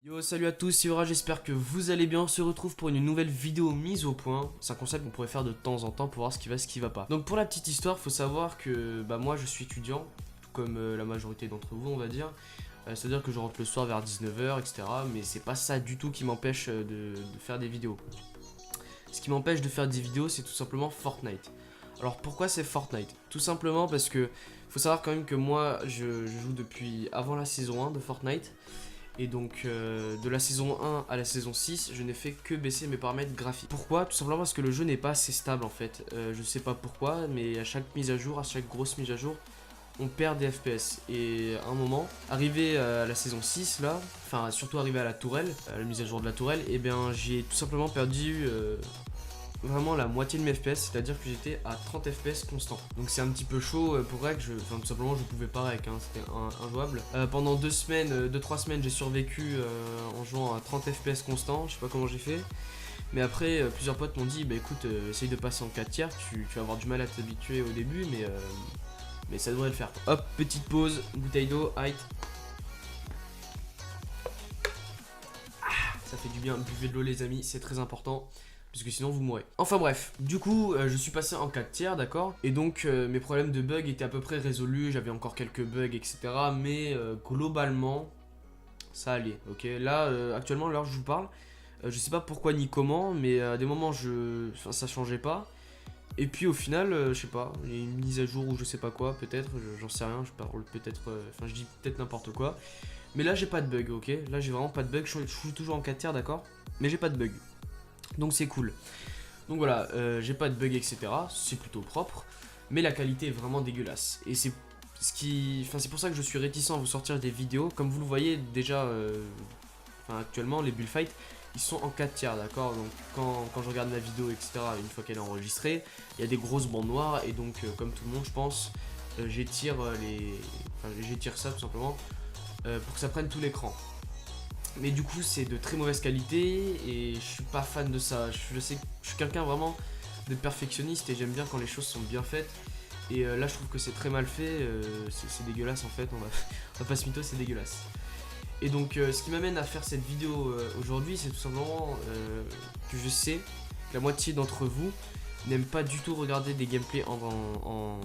Yo, salut à tous, c'est Aura, j'espère que vous allez bien. On se retrouve pour une nouvelle vidéo mise au point. C'est un concept qu'on pourrait faire de temps en temps pour voir ce qui va pas. Donc pour la petite histoire, faut savoir que moi je suis étudiant, comme la majorité d'entre vous on va dire. C'est-à-dire que je rentre le soir vers 19h, etc. Mais c'est pas ça du tout qui m'empêche de faire des vidéos. Ce qui m'empêche de faire des vidéos, c'est tout simplement Fortnite. Alors pourquoi c'est Fortnite? Tout simplement parce que faut savoir quand même que moi je joue depuis avant la saison 1 de Fortnite. Et donc de la saison 1 à la saison 6, je n'ai fait que baisser mes paramètres graphiques. Pourquoi? Tout simplement parce que le jeu n'est pas assez stable en fait. Je sais pas pourquoi, mais à chaque mise à jour, à chaque grosse mise à jour, on perd des FPS. Et à un moment, arrivé à la saison 6 là, enfin surtout arrivé à la tourelle, à la mise à jour de la tourelle, et bien j'ai tout simplement perdu vraiment la moitié de mes FPS, c'est-à-dire que j'étais à 30 FPS constant. Donc c'est un petit peu chaud pour rec, enfin tout simplement je pouvais pas rec, hein, c'était injouable. Pendant 2 semaines, 2-3 semaines j'ai survécu en jouant à 30 FPS constant, je sais pas comment j'ai fait. Mais après plusieurs potes m'ont dit bah écoute essaye de passer en 4 tiers, tu vas avoir du mal à t'habituer au début mais ça devrait le faire. Hop, petite pause, bouteille d'eau, height. Ça fait du bien, buvez de l'eau les amis, c'est très important. Parce que sinon vous mourrez. Enfin bref, du coup je suis passé en 4 tiers, d'accord. Et donc mes problèmes de bugs étaient à peu près résolus, j'avais encore quelques bugs, etc. Mais globalement, ça allait, ok. Là, actuellement, à l'heure où je vous parle, je sais pas pourquoi ni comment, mais à des moments enfin, ça changeait pas. Et puis au final, je sais pas, il y a une mise à jour ou je sais pas quoi, peut-être, j'en sais rien, je parle peut-être, enfin je dis peut-être n'importe quoi. Mais là j'ai pas de bug, ok. Là j'ai vraiment pas de bug, je joue toujours en 4 tiers, d'accord. Mais j'ai pas de bug. Donc c'est cool. Donc voilà, j'ai pas de bugs, etc. C'est plutôt propre. Mais la qualité est vraiment dégueulasse. Et c'est c'est pour ça que je suis réticent à vous sortir des vidéos. Comme vous le voyez déjà, actuellement, les bullfights, ils sont en 4 tiers, d'accord. Donc quand je regarde ma vidéo, etc., une fois qu'elle est enregistrée, il y a des grosses bandes noires. Et donc, comme tout le monde, je pense, j'étire j'étire ça tout simplement pour que ça prenne tout l'écran. Mais du coup c'est de très mauvaise qualité et je suis pas fan de ça. Je sais que je suis quelqu'un vraiment de perfectionniste et j'aime bien quand les choses sont bien faites. Et là je trouve que c'est très mal fait, c'est dégueulasse en fait, on va pas se mytho, c'est dégueulasse. Et donc ce qui m'amène à faire cette vidéo aujourd'hui, c'est tout simplement que je sais que la moitié d'entre vous n'aime pas du tout regarder des gameplays en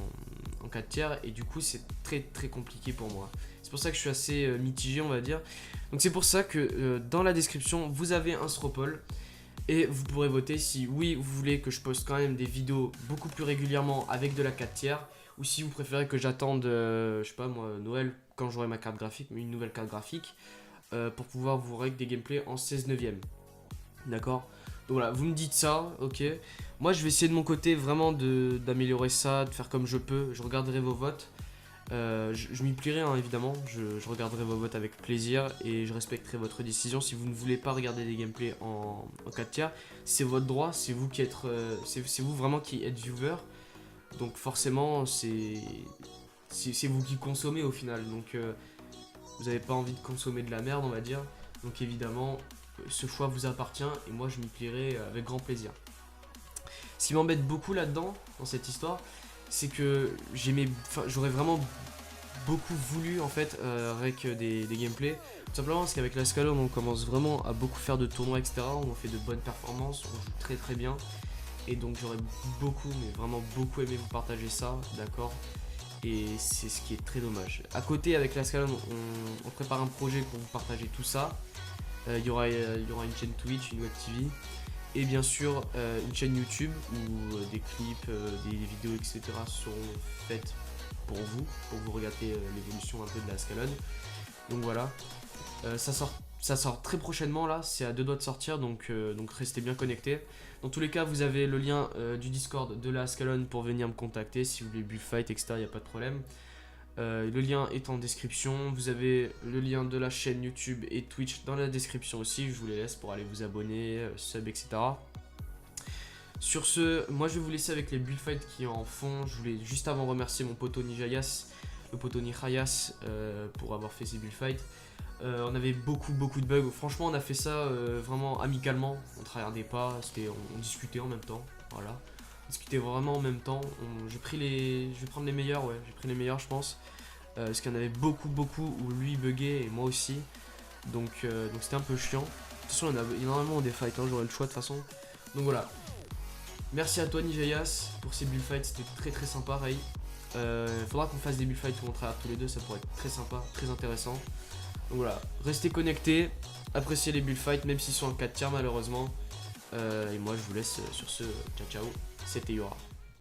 4 tiers et du coup c'est très très compliqué pour moi. C'est pour ça que je suis assez mitigé on va dire. Donc c'est pour ça que dans la description vous avez un Stropole et vous pourrez voter si oui vous voulez que je poste quand même des vidéos beaucoup plus régulièrement avec de la 4 tiers ou si vous préférez que j'attende je sais pas moi Noël quand j'aurai ma carte graphique, une nouvelle carte graphique pour pouvoir vous règler des gameplays en 16 neuvième. D'accord. Donc voilà, vous me dites ça, ok. Moi je vais essayer de mon côté vraiment d'améliorer ça, de faire comme je peux. Je regarderai vos votes. Je m'y plierai hein, évidemment, je regarderai vos votes avec plaisir et je respecterai votre décision. Si vous ne voulez pas regarder des gameplays en 4 tiers, c'est votre droit, c'est vous qui êtes, c'est vous vraiment qui êtes viewer. Donc forcément c'est vous qui consommez au final. Donc vous n'avez pas envie de consommer de la merde on va dire. Donc évidemment ce choix vous appartient et moi je m'y plierai avec grand plaisir. Ce qui m'embête beaucoup là-dedans, dans cette histoire, c'est que j'aurais vraiment beaucoup voulu en fait avec des gameplays. Tout simplement parce qu'avec la Scalone on commence vraiment à beaucoup faire de tournois etc. On fait de bonnes performances, on joue très très bien. Et donc j'aurais beaucoup, mais vraiment beaucoup aimé vous partager ça, d'accord. Et c'est ce qui est très dommage. À côté avec la Scalone on prépare un projet pour vous partager tout ça. Il y aura une chaîne Twitch, une web TV. Et bien sûr une chaîne YouTube où des clips, des vidéos etc seront faites pour vous regarder l'évolution un peu de la Scalone. Donc voilà, ça sort très prochainement là, c'est à 2 doigts de sortir donc restez bien connectés. Dans tous les cas vous avez le lien du Discord de la Scalone pour venir me contacter si vous voulez bullfight etc, il n'y a pas de problème. Le lien est en description, vous avez le lien de la chaîne YouTube et Twitch dans la description aussi, je vous les laisse pour aller vous abonner, sub etc. Sur ce, moi je vais vous laisser avec les bullfights qui en font. Je voulais juste avant remercier mon poteau Nijayas, le poteau Nihayas pour avoir fait ces bullfights. On avait beaucoup de bugs, franchement on a fait ça vraiment amicalement, on tryhardait pas, on discutait en même temps, voilà. On discutait vraiment en même temps, je vais prendre les meilleurs, ouais, j'ai pris les meilleurs je pense. Parce qu'il y en avait beaucoup où lui buguait et moi aussi. Donc c'était un peu chiant. De toute façon, il y en a énormément des fights, hein, j'aurai le choix de toute façon. Donc voilà. Merci à toi Nijayas pour ces bullfights, c'était très très sympa Ray. Faudra qu'on fasse des bullfights où on travaille tous les deux, ça pourrait être très sympa, très intéressant. Donc voilà, restez connectés, appréciez les bullfights même s'ils sont en 4 tiers malheureusement. Et moi je vous laisse sur ce, ciao ciao, c'était Yora.